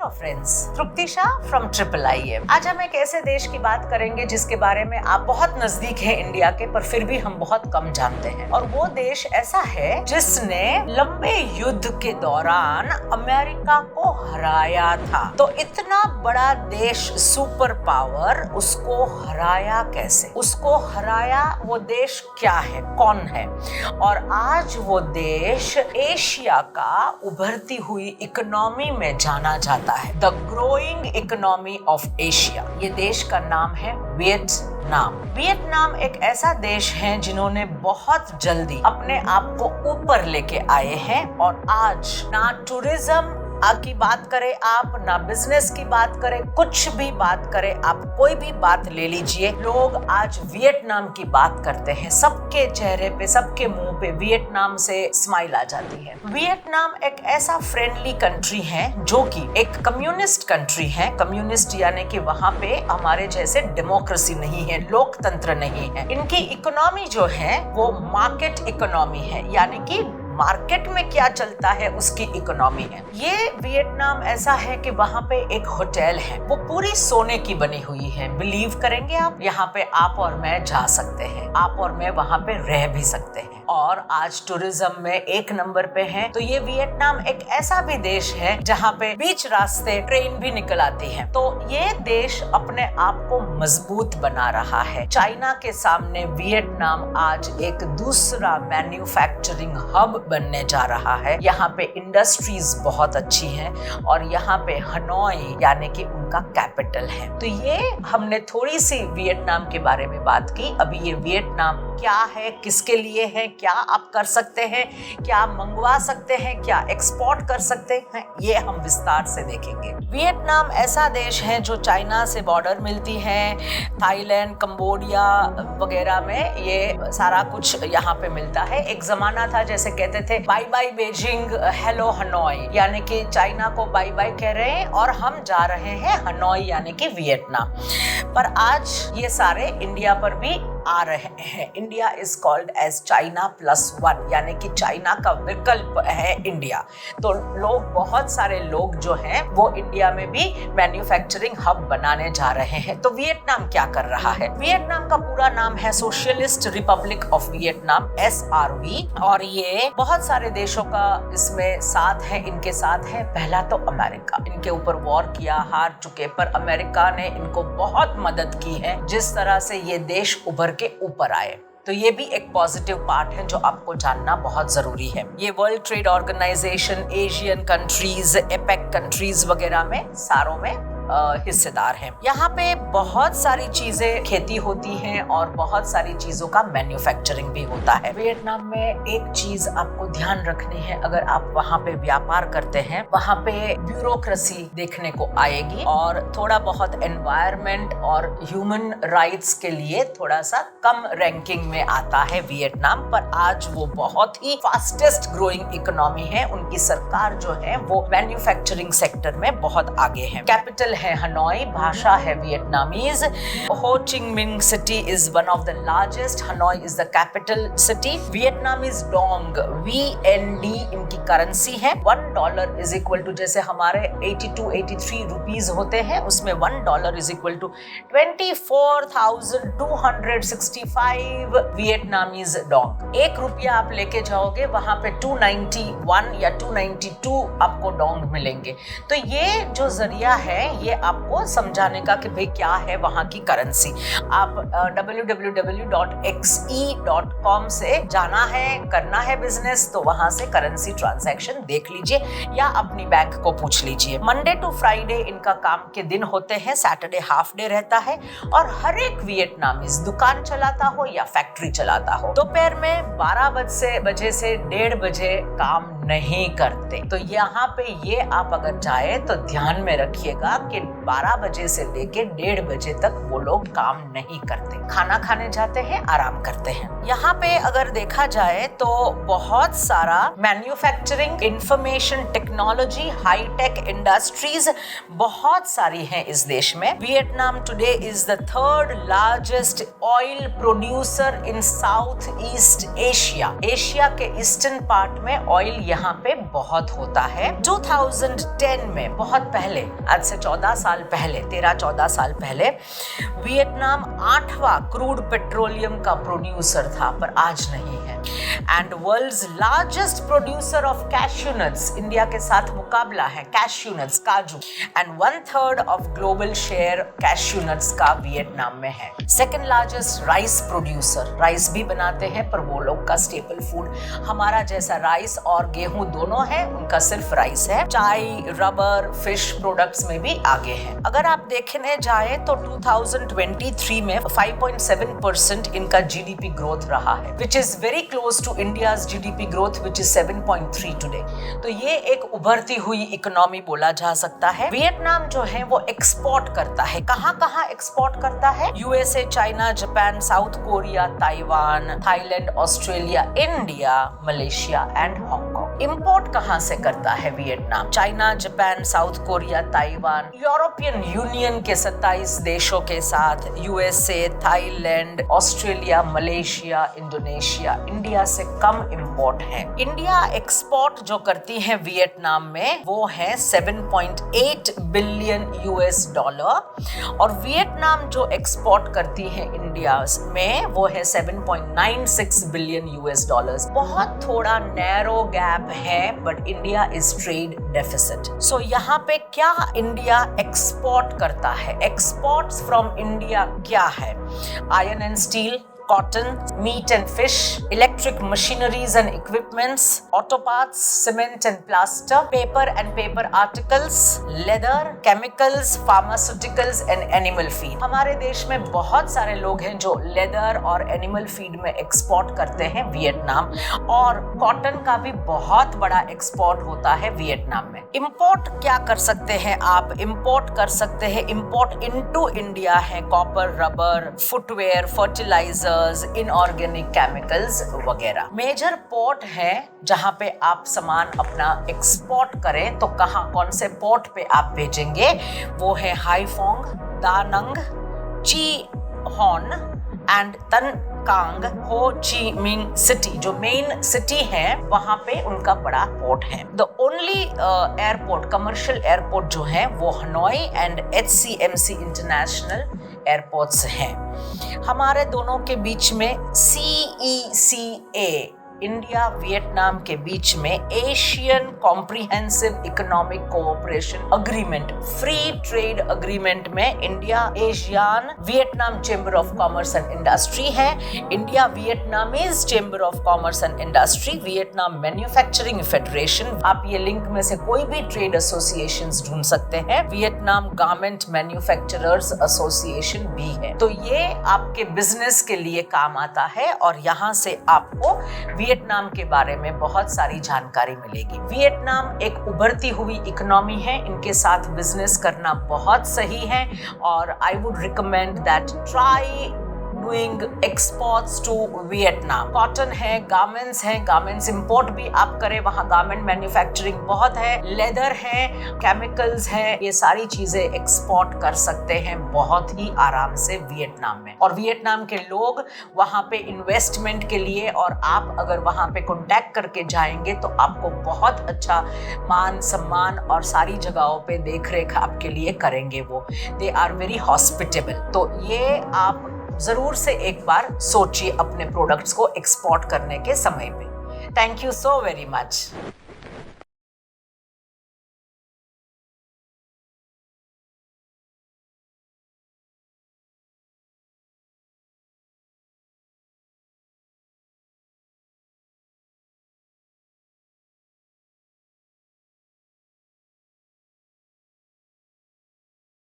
Hello friends, Tripti Shah from IIIM। आज हम एक ऐसे देश की बात करेंगे जिसके बारे में आप बहुत नजदीक हैं इंडिया के, पर फिर भी हम बहुत कम जानते हैं। और वो देश ऐसा है जिसने लंबे युद्ध के दौरान अमेरिका को हराया था। तो इतना बड़ा देश, सुपर पावर, उसको हराया कैसे? उसको हराया वो देश क्या है, कौन है? और आज वो देश एशिया का उभरती हुई इकोनॉमी में जाना जाता है, the growing economy of Asia. ये देश का नाम है वियतनाम। वियतनाम एक ऐसा देश है जिन्होंने बहुत जल्दी अपने आप को ऊपर लेके आए हैं। और आज ना टूरिज्म की बात करें आप, ना बिजनेस की बात करें, कुछ भी बात करें आप, कोई भी बात ले लीजिए, लोग आज वियतनाम की बात करते हैं। सबके चेहरे पे, सबके मुंह पे वियतनाम से स्माइल आ जाती है। वियतनाम एक ऐसा फ्रेंडली कंट्री है जो कि एक कम्युनिस्ट कंट्री है। कम्युनिस्ट यानी कि वहां पे हमारे जैसे डेमोक्रेसी नहीं है, लोकतंत्र नहीं है। इनकी इकोनॉमी जो है वो मार्केट इकोनॉमी है, यानी कि मार्केट में क्या चलता है उसकी इकोनॉमी है। ये वियतनाम ऐसा है कि वहां पे एक होटल है, वो पूरी सोने की बनी हुई है। बिलीव करेंगे आप, यहाँ पे आप और मैं जा सकते हैं, आप और मैं वहां पे रह भी सकते हैं। और आज टूरिज्म में एक नंबर पे है। तो ये वियतनाम एक ऐसा भी देश है जहाँ पे बीच रास्ते ट्रेन भी निकल आती है। तो ये देश अपने आप को मजबूत बना रहा है। चाइना के सामने वियतनाम आज एक दूसरा मैन्युफैक्चरिंग हब बनने जा रहा है। यहाँ पे इंडस्ट्रीज बहुत अच्छी हैं और यहाँ पे हनोई यानी कि उनका कैपिटल है। तो ये हमने थोड़ी सी वियतनाम के बारे में बात की। अभी ये वियतनाम क्या है, किसके लिए है, क्या आप कर सकते हैं, क्या मंगवा सकते हैं, क्या एक्सपोर्ट कर सकते हैं, ये हम विस्तार से देखेंगे। वियतनाम ऐसा देश है जो चाइना से बॉर्डर मिलती है, थाईलैंड, कंबोडिया वगैरह में ये सारा कुछ यहाँ पे मिलता है। एक जमाना था जैसे कहते थे bye bye Beijing, hello Hanoi, यानी कि चाइना को बाय बाय कह रहे हैं और हम जा रहे हैं हनोई यानी कि वियतनाम। पर आज ये सारे इंडिया पर भी आ रहे हैं। India is called as China +1, यानी कि चाइना का विकल्प है इंडिया। तो लोग, बहुत सारे लोग जो हैं वो इंडिया में भी मैन्युफैक्चरिंग हब बनाने जा रहे हैं। तो वियतनाम क्या कर रहा है? वियतनाम का पूरा नाम है socialist Republic of Vietnam, SRV। और ये बहुत सारे देशों का इसमें साथ है, इनके साथ है। पहला तो अमेरिका, इनके ऊपर वॉर किया, हार चुके, पर अमेरिका ने इनको बहुत मदद की है जिस तरह से ये देश उभर के ऊपर आए। तो ये भी एक पॉजिटिव पार्ट है जो आपको जानना बहुत जरूरी है। ये World Trade Organization, Asian countries, APEC countries वगैरह में सारों में हिस्सेदार हैं। यहाँ पे बहुत सारी चीजें खेती होती हैं और बहुत सारी चीजों का मैन्युफैक्चरिंग भी होता है। वियतनाम में एक चीज आपको ध्यान रखनी है, अगर आप वहाँ पे व्यापार करते हैं, वहाँ पे ब्यूरोक्रेसी देखने को आएगी और थोड़ा बहुत एनवायरनमेंट और ह्यूमन राइट्स के लिए थोड़ा सा कम रैंकिंग में आता है वियतनाम। पर आज वो बहुत ही फास्टेस्ट ग्रोइंग इकोनॉमी है। उनकी सरकार जो है वो मैन्युफैक्चरिंग सेक्टर में बहुत आगे है। कैपिटल है हनोई, भाषा है वियतनामीज। हो चिंग Minh City is one of the largest, Hanoi is the capital city. Vietnamese dong, VND इनकी करेंसी है। $1 इज इक्वल टू, जैसे हमारे 82-83 रुपीज होते हैं, उसमें $1 is equal to 24,265 Vietnamese dong. 1 रुपया आप लेके जाओगे, वहां पे 291 या 292 आपको डोंग मिलेंगे। तो ये जो जरिया है ये आपको समझाने का कि भाई क्या है वहां की करेंसी। आप www.xe.com से जाना है, करना है बिजनेस, तो वहां से करेंसी ट्रांजैक्शन देख लीजिए या अपनी बैंक को पूछ लीजिए। मंडे टू फ्राइडे इनका काम के दिन होते हैं, सैटरडे हाफ डे रहता है। और हर एक वियतनामीज दुकान चलाता हो या फैक्ट्री चलाता हो, दोपहर में 12 बजे से 1:30 बजे काम नहीं करते। तो यहाँ पे ये आप अगर जाए तो ध्यान में रखिएगा कि 12 बजे से लेके 1:30 बजे तक वो लोग काम नहीं करते, खाना खाने जाते हैं, आराम करते हैं। यहाँ पे अगर देखा जाए तो बहुत सारा manufacturing, information technology, hi-tech industries बहुत सारी हैं इस देश में। Vietnam today is the 3rd largest oil producer in South East Asia. Asia के ईस्टर्न पार्ट में ऑयल यहाँ पे बहुत होता है। 2010 में, बहुत पहले, आज से 14 साल पहले, 13-14 साल पहले, वियतनाम 8वां क्रूड पेट्रोलियम का प्रोड्यूसर था, पर आज नहीं है। And world's largest producer of cashew nuts, India के साथ मुकाबला है कैश्यू नट्स, काजू, and 1/3 of global share cashew nuts का वियतनाम में है। Second largest rice producer, rice भी बनाते हैं पर वो लोग का स्टेपल फूड हमारा जैसा राइस और गेहूं दोनों है, उनका सिर्फ राइस है। चाय, रबर, फिश प्रोडक्ट्स में भी आगे है। अगर आप देखने जाए तो 2023 में 5.7% इनका जीडीपी ग्रोथ रहा है, which is very close to India's GDP growth which is 7.3 today. तो ये एक उभरती हुई इकोनॉमी बोला जा सकता है। वियतनाम जो है वो एक्सपोर्ट करता है, कहाँ एक्सपोर्ट करता है? USA, China, Japan, south Korea, Taiwan, Thailand, Australia, India, Malaysia and Hong Kong. Import कहाँ से करता है Vietnam? China, Japan, south Korea, Taiwan, European union के 27 देशों के साथ, USA, Thailand, Australia, Malaysia, Indonesia, India से कम इंपोर्ट है। इंडिया एक्सपोर्ट जो करती है वियतनाम में वो है 7.8 बिलियन यूएस डॉलर, और वियतनाम जो एक्सपोर्ट करती है इंडिया में वो है 7.96 बिलियन यूएस डॉलर्स। बहुत थोड़ा नैरो गैप है, but India is trade deficit. So यहाँ पे क्या इंडिया एक्सपोर्ट करता है? एक्सपोर्ट्स फ्रॉम इंडिया क्या है? Iron and steel, cotton, meat and fish, electric machineries and equipments, auto parts, cement and plaster, paper and paper articles, leather, chemicals, pharmaceuticals and animal feed. हमारे देश में बहुत सारे लोग हैं जो लेदर और एनिमल फीड में एक्सपोर्ट करते हैं वियतनाम, और कॉटन का भी बहुत बड़ा एक्सपोर्ट होता है वियतनाम में। इंपोर्ट क्या कर सकते हैं आप? इंपोर्ट कर सकते हैं, इंपोर्ट इनटू इंडिया है copper, rubber, footwear, fertilizer, inorganic chemicals वगैरह। मेजर पोर्ट है जहां पे आप सामान अपना एक्सपोर्ट करें, तो कहां, कौन से पोर्ट पे आप भेजेंगे? वो है हाईफोंग, दानंग, ची हॉन एंड तन कांग, हो ची मिंग सिटी, जो मेन सिटी है वहां पे उनका बड़ा पोर्ट है। The only airport, commercial airport जो है वो Hanoi and HCMC international airports हैं। हमारे दोनों के बीच में CECA, इंडिया वियतनाम के बीच में Asian comprehensive economic cooperation agreement, free trade agreement में India ASEAN Vietnam chamber of commerce and industry है, India Vietnamese chamber of commerce and industry, Vietnam manufacturing federation, आप ये लिंक में से कोई भी ट्रेड एसोसिएशंस ढूंढ सकते हैं, वियतनाम गारमेंट मैन्युफैक्चरर्स एसोसिएशन भी है। तो ये आपके बिजनेस के लिए काम आता है, और यहाँ से आपको वियतनाम के बारे में बहुत सारी जानकारी मिलेगी। वियतनाम एक उभरती हुई इकोनॉमी है, इनके साथ बिजनेस करना बहुत सही है, और I would recommend that try doing exports to Vietnam. Cotton है, गारमेंट्स हैं, गारमेंट्स इंपोर्ट भी आप करें, वहाँ गारमेंट मैन्युफैक्चरिंग बहुत है, लेदर है, केमिकल्स है, ये सारी चीजें एक्सपोर्ट कर सकते हैं बहुत ही आराम से वियतनाम में। और वियतनाम के लोग वहाँ पे इन्वेस्टमेंट के लिए, और आप अगर वहाँ पे कॉन्टैक्ट करके जाएंगे तो आपको बहुत अच्छा मान सम्मान और सारी जगहों पे देख रेख आपके लिए करेंगे वो। They are very hospitable. तो ये आप जरूर से एक बार सोचिए अपने प्रोडक्ट्स को एक्सपोर्ट करने के समय पे। Thank you so very much.